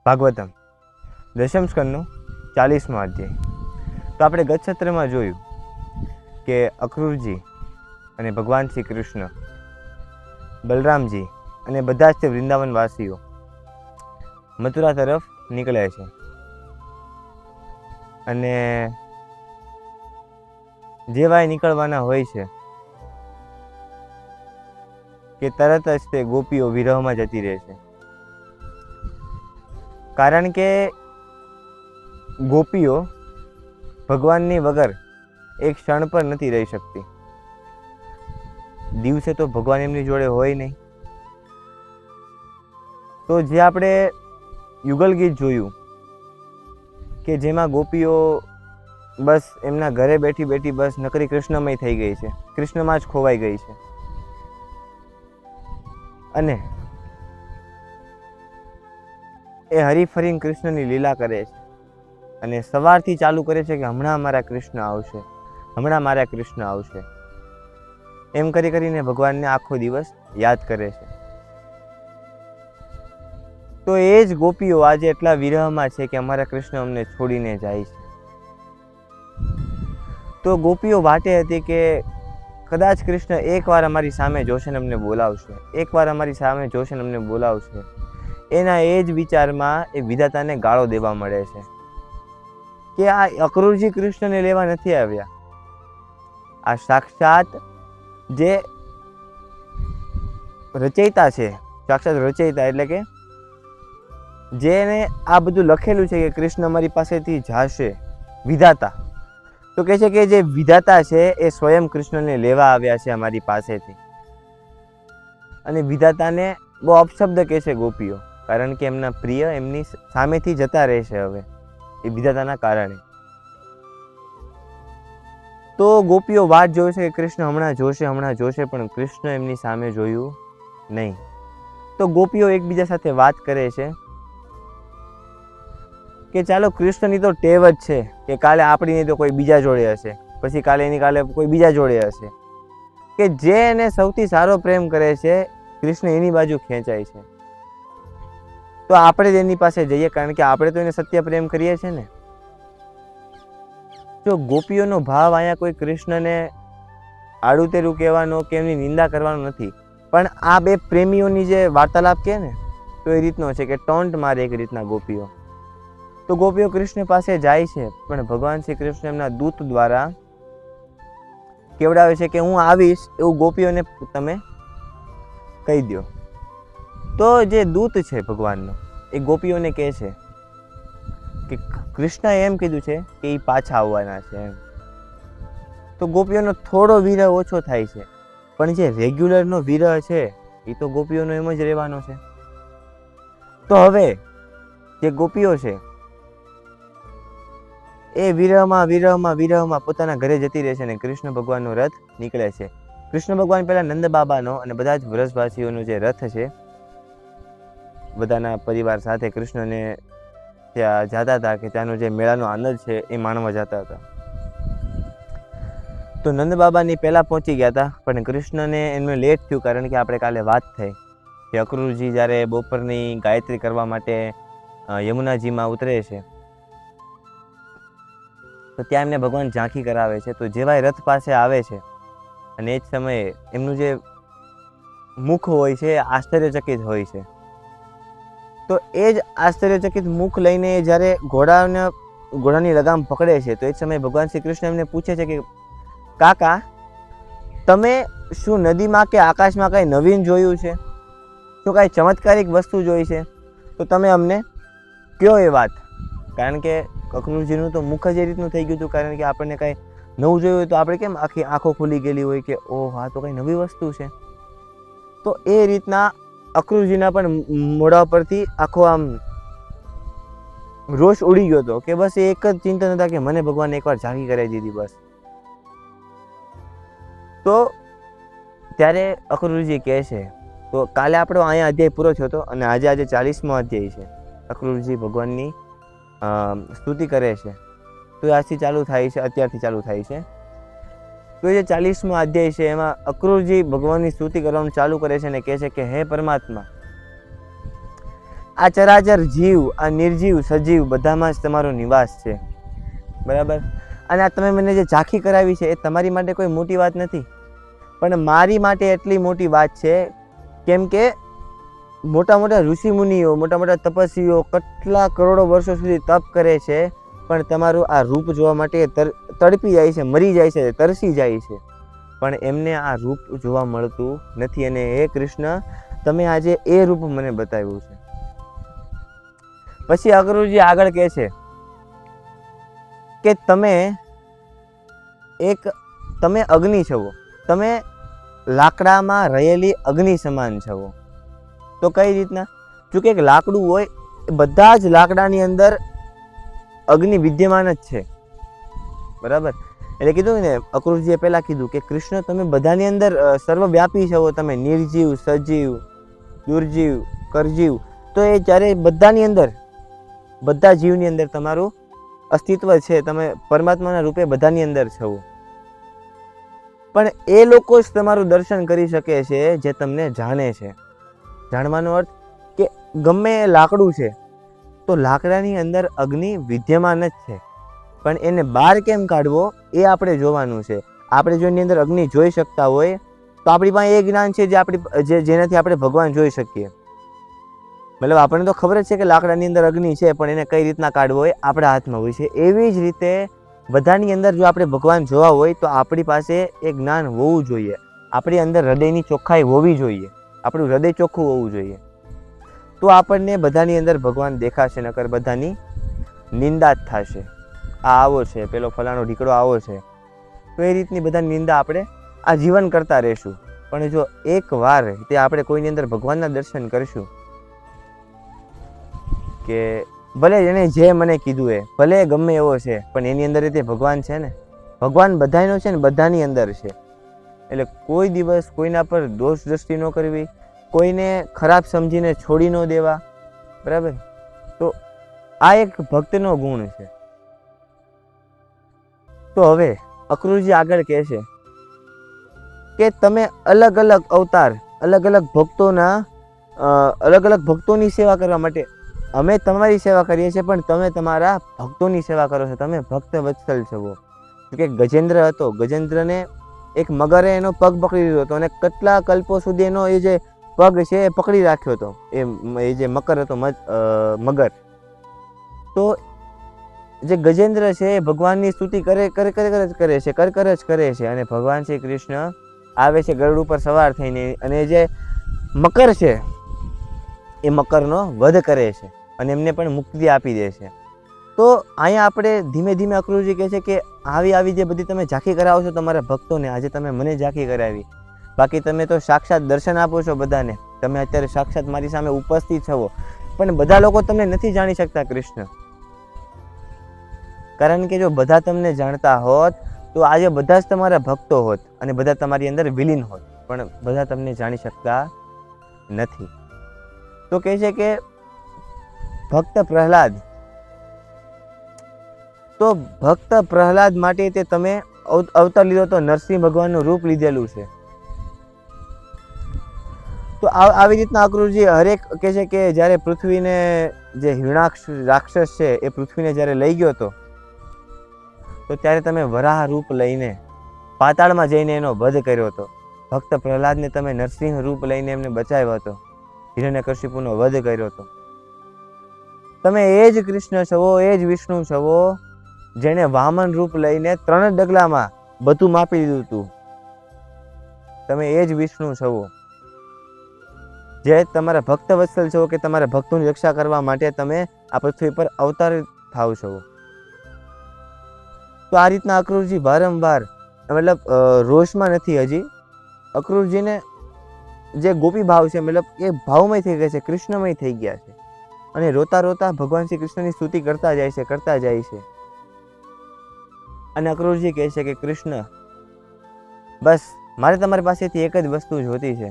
ભાગવતમ દશમ સ્કંદનો 40મો અધ્યાય. તો આપણે ગત સત્રમાં જોયું કે અક્રૂરજી અને ભગવાન શ્રી કૃષ્ણ, બલરામજી અને બધા જ તે વૃંદાવનવાસીઓ મથુરા તરફ નીકળે છે. અને જેવા નીકળવાના હોય છે કે તરત જ તે ગોપીઓ વિરહમાં જતી રહે છે. કારણ કે ગોપીઓ ભગવાનની વગર એક ક્ષણ પર નથી રહી શકતી. દિવસે તો ભગવાન એમની જોડે હોય નહીં. તો જે આપણે યુગલ ગીત જોયું કે જેમાં ગોપીઓ બસ એમના ઘરે બેઠી બેઠી બસ નકરી કૃષ્ણમય થઈ ગઈ છે, કૃષ્ણમાં જ ખોવાઈ ગઈ છે. અને એ હરીફરીને કૃષ્ણની લીલા કરે છે અને સવારથી ચાલુ કરે છે કે હમણાં મારા કૃષ્ણ આવશે, હમણાં મારા કૃષ્ણ આવશે, એમ કરી કરીને ભગવાનને આખો દિવસ યાદ કરે છે. તો એ જ ગોપીઓ આજે એટલા વિરહમાં છે કે અમારા કૃષ્ણ અમને છોડીને જાય છે. તો ગોપીઓ વાટે હતી કે કદાચ કૃષ્ણ એકવાર અમારી સામે જોશે ને અમને બોલાવશે, એકવાર અમારી સામે જોશે ને અમને બોલાવશે. એના એ જ વિચારમાં એ વિધાતાને ગાળો દેવા મળે છે કે આ અક્રૂરજી કૃષ્ણને લેવા નથી આવ્યા, આ સાક્ષાત જે રચયિતા છે, સાક્ષાત રચયિતા એટલે કે જેને આ બધું લખેલું છે કે કૃષ્ણ અમારી પાસેથી જાશે, વિધાતા. તો કહે છે કે જે વિધાતા છે એ સ્વયં કૃષ્ણને લેવા આવ્યા છે અમારી પાસેથી. અને વિધાતાને બહુ અપશબ્દ કહે છે ગોપીઓ, કારણ કે એમના પ્રિય એમની સામેથી જતા રહેશે હવે એ વિધાતાના કારણે. તો ગોપીઓ વાટ જોવે છે કે કૃષ્ણ હમણાં જોશે, હમણાં જોશે, પણ કૃષ્ણ એમની સામે જોયું નહીં. તો ગોપીઓ એકબીજા સાથે વાત કરે છે કે ચાલો કૃષ્ણની તો ટેવ જ છે કે કાલે આપણી નહીં તો કોઈ બીજા જોડે હશે, પછી કાલે એની કાલે કોઈ બીજા જોડે હશે, કે જે એને સૌથી સારો પ્રેમ કરે છે કૃષ્ણ એની બાજુ ખેંચાય છે. તો આપણે જ એની પાસે જઈએ, કારણ કે આપણે તો એને સત્ય પ્રેમ કરીએ છીએ ને. જો ગોપીઓનો ભાવ અહીંયા કોઈ કૃષ્ણને આડું તેરું કહેવાનો કે એમની નિંદા કરવાનો નથી, પણ આ બે પ્રેમીઓની જે વાર્તાલાપ કહે ને તો એ રીતનો છે કે ટોન્ટ મારે એક રીતના ગોપીઓ. તો ગોપીઓ કૃષ્ણ પાસે જાય છે, પણ ભગવાન શ્રી કૃષ્ણ એમના દૂત દ્વારા કેવડાવે છે કે હું આવીશ એવું ગોપીઓને તમે કહી દો. તો જે દૂત છે ભગવાનનો એ ગોપીઓને કહે છે કે કૃષ્ણએ એમ કીધું છે કે એ પાછા આવવાના છે એમ. તો ગોપીઓનો થોડો વિરહ ઓછો થાય છે, પણ જે રેગ્યુલરનો વિરહ છે એ તો ગોપીઓનો એમ જ રહેવાનો છે. તો હવે જે ગોપીઓ છે એ વિરહમાં પોતાના ઘરે જતી રહે છે અને કૃષ્ણ ભગવાનનો રથ નીકળે છે. કૃષ્ણ ભગવાન પહેલા નંદ બાબાનો અને બધા જ વ્રજવાસીઓનો જે રથ છે, બધાના પરિવાર સાથે કૃષ્ણને ત્યાં જતા હતા કે ત્યાંનો જે મેળાનો આનંદ છે એ માણવા જતા હતા. તો નંદ બાબાની પહેલા પહોંચી ગયા હતા, પણ કૃષ્ણને એમને લેટ થયું, કારણ કે આપણે કાલે વાત થઈ કે અક્રૂરજી જ્યારે બપોરની ગાયત્રી કરવા માટે યમુનાજીમાં ઉતરે છે તો ત્યાં એમને ભગવાન ઝાંખી કરાવે છે. તો જેવા રથ પાસે આવે છે અને એ જ સમયે એમનું જે મુખ હોય છે એ આશ્ચર્યચકિત હોય છે. તો એ જ આશ્ચર્યચકિત મુખ લઈને જ્યારે ઘોડાની લગામ પકડે છે તો એ જ સમયે ભગવાન શ્રી કૃષ્ણ એમને પૂછે છે કે કાકા, તમે શું નદીમાં કે આકાશમાં કાંઈ નવીન જોયું છે, શું કાંઈ ચમત્કારિક વસ્તુ જોઈ છે, તો તમે અમને કયો એ વાત. કારણ કે અક્રૂરજીનું તો મુખ જ એ રીતનું થઈ ગયું હતું, કારણ કે આપણને કાંઈ નવું જોયું હોય તો આપણે કેમ આખી આંખો ખુલી ગયેલી હોય કે ઓહ આ તો કાંઈ નવી વસ્તુ છે. તો એ રીતના અક્રૂરજીના પણ મોઢા પરથી આખો આમ રોષ ઉડી ગયો હતો કે બસ એ એક જ ચિંતન હતા કે મને ભગવાન એકવાર ઝાંખી કરાવી દીધી બસ. તો ત્યારે અક્રૂરજી કહે છે, તો કાલે આપણો અહીંયા અધ્યાય પૂરો થયો હતો અને આજે 40મો અધ્યાય છે. અક્રૂરજી ભગવાનની સ્તુતિ કરે છે. તો આજથી ચાલુ થાય છે, અત્યારથી ચાલુ થાય છે. તો જે 40મો અધ્યાય છે એમાં અક્રૂરજી ભગવાનની સ્તુતિ કરવાનું ચાલુ કરે છે અને કહે છે કે હે પરમાત્મા, આ ચરાચર જીવ, આ નિર્જીવ સજીવ બધામાં જ તમારો નિવાસ છે, બરાબર. અને આ તમે મને જે ઝાંખી કરાવી છે એ તમારી માટે કોઈ મોટી વાત નથી, પણ મારી માટે એટલી મોટી વાત છે, કેમ કે મોટા મોટા ઋષિમુનિઓ, મોટા મોટા તપસ્વીઓ કેટલા કરોડો વર્ષો સુધી તપ કરે છે, પણ તમારું આ રૂપ જોવા માટે તડપી જાય છે, મરી જાય છે, તરસી જાય છે, પણ એમને આ રૂપ જોવા મળતું નથી. અને હે કૃષ્ણ, તમે આજે એ રૂપ મને બતાવ્યું છે. પછી અક્રૂરજી આગળ કહે છે કે તમે અગ્નિ છો, તમે લાકડામાં રહેલી અગ્નિ સમાન છો. તો કઈ રીતના? જો કે એક લાકડું હોય, બધા જ લાકડાની અંદર અગ્નિ વિદ્યમાન જ છે, બરાબર. એટલે કીધું ને, અક્રૂરજીએ પહેલા કીધું કે કૃષ્ણ તમે બધાની અંદર સર્વવ્યાપી છો, તમે નિર્જીવ, સજીવ, દુર્જીવ, કરજીવ. તો એ જ્યારે બધાની અંદર, બધા જીવની અંદર તમારું અસ્તિત્વ છે, તમે પરમાત્માના રૂપે બધાની અંદર છો. પણ એ લોકો જ તમારું દર્શન કરી શકે છે જે તમને જાણે છે. જાણવાનો અર્થ કે ગમે લાકડું છે તો લાકડાની અંદર અગ્નિ વિદ્યમાન જ છે, પણ એને બહાર કેમ કાઢવો એ આપણે જોવાનું છે. આપણે જો એની અંદર અગ્નિ જોઈ શકતા હોય તો આપણી પાસે એ જ્ઞાન છે જેનાથી આપણે ભગવાન જોઈ શકીએ. મતલબ આપણને તો ખબર જ છે કે લાકડાની અંદર અગ્નિ છે, પણ એને કઈ રીતના કાઢવો હોય આપણા હાથમાં હોય છે. એવી જ રીતે બધાની અંદર જો આપણે ભગવાન જોવા હોય તો આપણી પાસે એ જ્ઞાન હોવું જોઈએ. આપણી અંદર હૃદયની ચોખ્ખાઈ હોવી જોઈએ, આપણું હૃદય ચોખ્ખું હોવું જોઈએ, તો આપણને બધાની અંદર ભગવાન દેખાશે. નકર બધાની નિંદા જ થશે. આ આવો છે, પેલો ફલાણો ઢીકડો આવો છે, તો એ રીતની બધાની નિંદા આપણે આ જીવન કરતા રહીશું. પણ જો એકવાર તે આપણે કોઈની અંદર ભગવાનના દર્શન કરીશું, કે ભલે એને જે મને કીધું એ ભલે ગમે એવો છે, પણ એની અંદર તે ભગવાન છે ને, ભગવાન બધાનો છે ને, બધાની અંદર છે. એટલે કોઈ દિવસ કોઈના પર દોષ દ્રષ્ટિ ન કરવી, કોઈને ખરાબ સમજીને છોડી ન દેવા, બરાબર. તો આ એક ભક્તનો ગુણ છે. તો હવે અક્રૂરજી આગળ કહે છે કે તમે અલગ અલગ અવતાર, અલગ અલગ ભક્તોની સેવા કરવા માટે અમે તમારી સેવા કરીએ છીએ, પણ તમે તમારા ભક્તોની સેવા કરો છો. તમે ભક્ત વત્સલ છો. કે ગજેન્દ્ર હતો, ગજેન્દ્રને એક મગરે એનો પગ પકડી લીધો હતો, અને કેટલા કલ્પો સુધી એનો એ જે પગ છે એ પકડી રાખ્યો હતો. એ જે મકર હતો, મગર. તો જે ગજેન્દ્ર છે એ ભગવાનની સ્તુતિ કરે છે, અને ભગવાન શ્રી કૃષ્ણ આવે છે ગરુડ ઉપર સવાર થઈને, અને જે મકર છે એ મકરનો વધ કરે છે અને એમને પણ મુક્તિ આપી દે છે. તો અહીંયા આપણે ધીમે ધીમે અક્રૂરજી કહે છે કે આવી જે બધી તમે ઝાંખી કરાવો છો તમારા ભક્તોને, આજે તમે મને ઝાંખી કરાવી, બાકી તમે તો સાક્ષાત દર્શન આપો છો બધાને. તમે અત્યારે સાક્ષાત મારી સામે ઉપસ્થિત છો, પણ બધા લોકો તમને નથી જાણી શકતા કૃષ્ણ. કારણ કે જો બધા તમને જાણતા હોત તો આજે બધા જ તમારા ભક્તો હોત અને બધા તમારી અંદર વિલીન હોત, પણ બધા તમને જાણી શકતા નથી. તો કહે છે કે ભક્ત પ્રહલાદ, તો ભક્ત પ્રહલાદ માટે તે તમે અવતાર લીધો તો નરસિંહ ભગવાનનું રૂપ લીધેલું છે. તો આવી રીતના અક્રૂરજી હરેક કહે છે કે જ્યારે પૃથ્વીને જે હિરણાક્ષ રાક્ષસ છે એ પૃથ્વીને જ્યારે લઈ ગયો હતો, તો ત્યારે તમે વરાહ રૂપ લઈને પાતાળમાં જઈને એનો વધ કર્યો હતો. ભક્ત પ્રહલાદને તમે નરસિંહ રૂપ લઈને એમને બચાવ્યો હતો, હિરણ્યકશિપુનો વધ કર્યો હતો. તમે એ જ કૃષ્ણ છો, એ જ વિષ્ણુ છો, જેણે વામન રૂપ લઈને 3 ડગલામાં બધું માપી દીધું હતું. તમે એ જ વિષ્ણુ છો, જે તમારા ભક્ત વત્સલ છો, કે તમારા ભક્તોની રક્ષા કરવા માટે તમે આ પૃથ્વી પર અવતાર થાવ છો. તો આ રીતના અક્રૂરજી વારંવાર, મતલબ રોષમાં નથી હજી, અક્રૂરજીને જે ગોપી ભાવ છે, મતલબ એ ભાવમય થઈ ગયા છે, કૃષ્ણમય થઈ ગયા છે, અને રોતા રોતા ભગવાન શ્રી કૃષ્ણની સ્તુતિ કરતા જાય છે. અને અક્રૂરજી કહે છે કે કૃષ્ણ, બસ મારે તમારી પાસેથી એક જ વસ્તુ જોતી છે,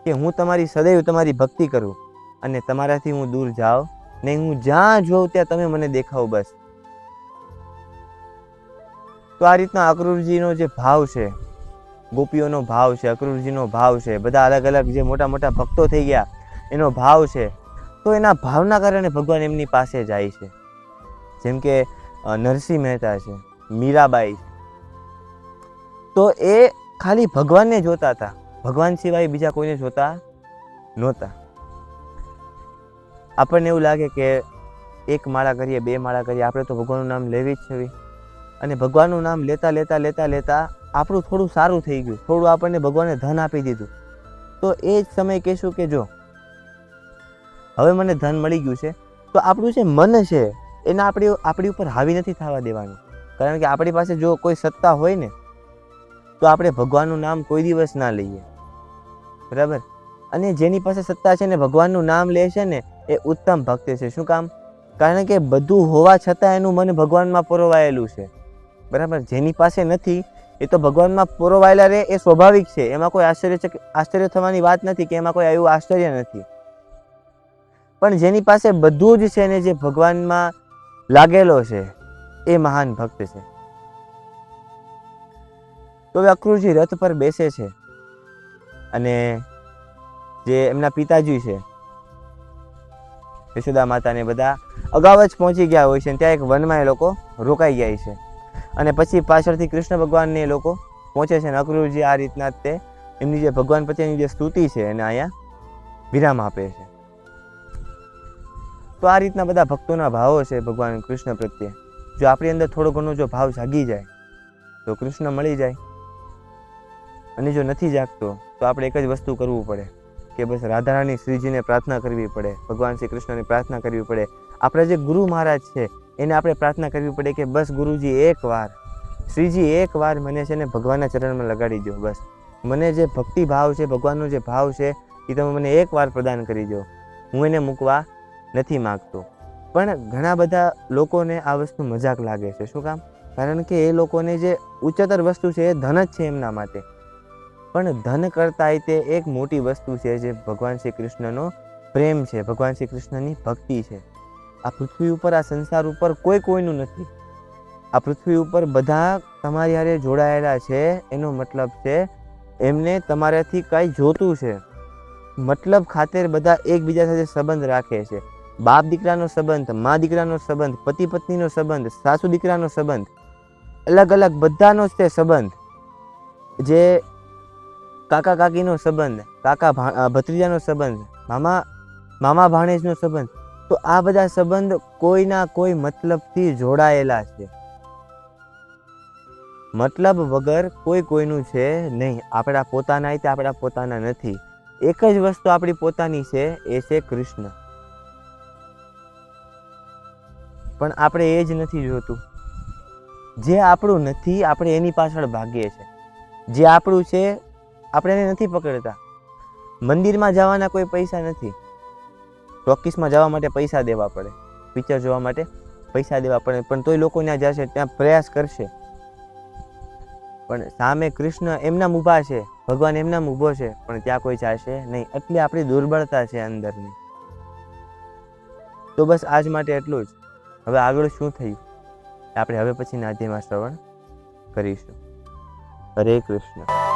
કે હું તમારી સદૈવ તમારી ભક્તિ કરું અને તમારાથી હું દૂર જાઉં નહીં. હું જ્યાં જોઉં ત્યાં તમે મને દેખાવ, બસ. તો આ રીતના અક્રૂરજીનો જે ભાવ છે, ગોપીઓનો ભાવ છે, અક્રૂરજીનો ભાવ છે, બધા અલગ અલગ જે મોટા મોટા ભક્તો થઈ ગયા એનો ભાવ છે. તો એના ભાવના કારણે ભગવાન એમની પાસે જાય છે. જેમ કે નરસિંહ મહેતા છે, મીરાબાઈ છે, તો એ ખાલી ભગવાનને જોતા હતા, ભગવાન સિવાય બીજા કોઈને જોતા નહોતા. આપણને એવું લાગે કે એક માળા કરીએ, 2 માળા કરીએ, આપણે તો ભગવાનનું નામ લેવી જ છે. અને ભગવાનનું નામ લેતા લેતા લેતા લેતા આપણું થોડું સારું થઈ ગયું, થોડું આપણને ભગવાને ધન આપી દીધું. તો એ જ સમય કહેશું કે જો હવે મને ધન મળી ગયું છે, તો આપણું જે મન છે એને આપણી ઉપર હાવી નથી થવા દેવાનું. કારણ કે આપણી પાસે જો કોઈ સત્તા હોય ને, તો આપણે ભગવાનનું નામ કોઈ દિવસ ના લઈએ, બરાબર. અને જેની પાસે સત્તા છે ને ભગવાનનું નામ લે છે ને, એ ઉત્તમ ભક્ત છે. શું કામ? કારણ કે બધું હોવા છતાં એનું મન ભગવાનમાં પરોવાયેલું છે, બરાબર. જેની પાસે નથી એ તો ભગવાનમાં પરોવાયેલા રહે, એ સ્વાભાવિક છે. એમાં કોઈ આશ્ચર્ય થવાની વાત નથી, કે એમાં કોઈ એવું આશ્ચર્ય નથી. પણ જેની પાસે બધું જ છે ને, જે ભગવાનમાં લાગેલો છે, એ મહાન ભક્ત છે. તો હવે અક્રૂરજી રથ પર બેસે છે અને જે એમના પિતાજી છે, યશોદા માતા ને બધા અગાઉ જ પહોંચી ગયા હોય છે. ત્યાં એક વનમાં એ લોકો રોકાઈ જાય છે અને પછી પાછળથી કૃષ્ણ ભગવાનને એ લોકો પહોંચે છે. અને અક્રૂરજી આ રીતના તે એમની જે ભગવાન પ્રત્યેની જે સ્તુતિ છે એને અહીંયા વિરામ આપે છે. તો આ રીતના બધા ભક્તોના ભાવો છે ભગવાન કૃષ્ણ પ્રત્યે. જો આપણી અંદર થોડો ઘણો જો ભાવ જાગી જાય તો કૃષ્ણ મળી જાય, અને જો નથી જાગતો તો આપણે એક જ વસ્તુ કરવું પડે કે બસ રાધારાણી શ્રીજીને પ્રાર્થના કરવી પડે, ભગવાન શ્રી કૃષ્ણની પ્રાર્થના કરવી પડે. આપણા જે ગુરુ મહારાજ છે એને આપણે પ્રાર્થના કરવી પડે કે બસ ગુરુજી એકવાર, શ્રીજી એકવાર મને છે ને ભગવાનના ચરણમાં લગાડી દો. બસ મને જે ભક્તિ ભાવ છે, ભગવાનનો જે ભાવ છે એ તમે મને એકવાર પ્રદાન કરી દો. હું એને મૂકવા નથી માગતો. પણ ઘણા બધા લોકોને આ વસ્તુ મજાક લાગે છે. શું કામ? કારણ કે એ લોકોને જે ઉચ્ચતર વસ્તુ છે એ ધન જ છે એમના માટે. પણ ધન કરતાં તે એક મોટી વસ્તુ છે જે ભગવાન શ્રી કૃષ્ણનો પ્રેમ છે, ભગવાન શ્રી કૃષ્ણની ભક્તિ છે. આ પૃથ્વી ઉપર, આ સંસાર ઉપર કોઈનું નથી. આ પૃથ્વી ઉપર બધા તમારી હારે જોડાયેલા છે. એનો મતલબ છે એમને તમારાથી કાંઈ જોતું છે. મતલબ ખાતર બધા એકબીજા સાથે સંબંધ રાખે છે. બાપ દીકરાનો સંબંધ, મા દીકરાનો સંબંધ, પતિ પત્નીનો સંબંધ, સાસુ દીકરાનો સંબંધ, અલગ અલગ બધાનો જ તે સંબંધ. જે કાકા કાકીનો સંબંધ, કાકા ભત્રીજાનો સંબંધ, મામા ભાણેજનો સંબંધ, તો આ બધા સંબંધ કોઈના કોઈ મતલબથી જોડાયેલા છે. મતલબ વગર કોઈનું છે નહીં. આપણા પોતાના તે આપણા પોતાના નથી. એક જ વસ્તુ આપણી પોતાની છે, એ છે કૃષ્ણ. પણ આપણે એ જ નથી જોતું. જે આપણું નથી આપણે એની પાછળ ભાગીએ છીએ. જે આપણું છે આપણે એને નથી પકડતા. મંદિરમાં જવાના કોઈ પૈસા નથી, ટોકીસમાં જવા માટે પૈસા દેવા પડે, પિક્ચર જોવા માટે પૈસા દેવા પડે, પણ તોય લોકો ત્યાં જશે, ત્યાં પ્રયાસ કરશે. પણ સામે કૃષ્ણ એમના ઊભા છે, ભગવાન એમના ઊભો છે, પણ ત્યાં કોઈ જશે નહીં. એટલી આપણી દુર્બળતા છે અંદરની. તો બસ આજ માટે એટલું જ. હવે આગળ શું થયું આપણે હવે પછીના અધ્યાયમાં શ્રવણ કરીશું. હરે કૃષ્ણ.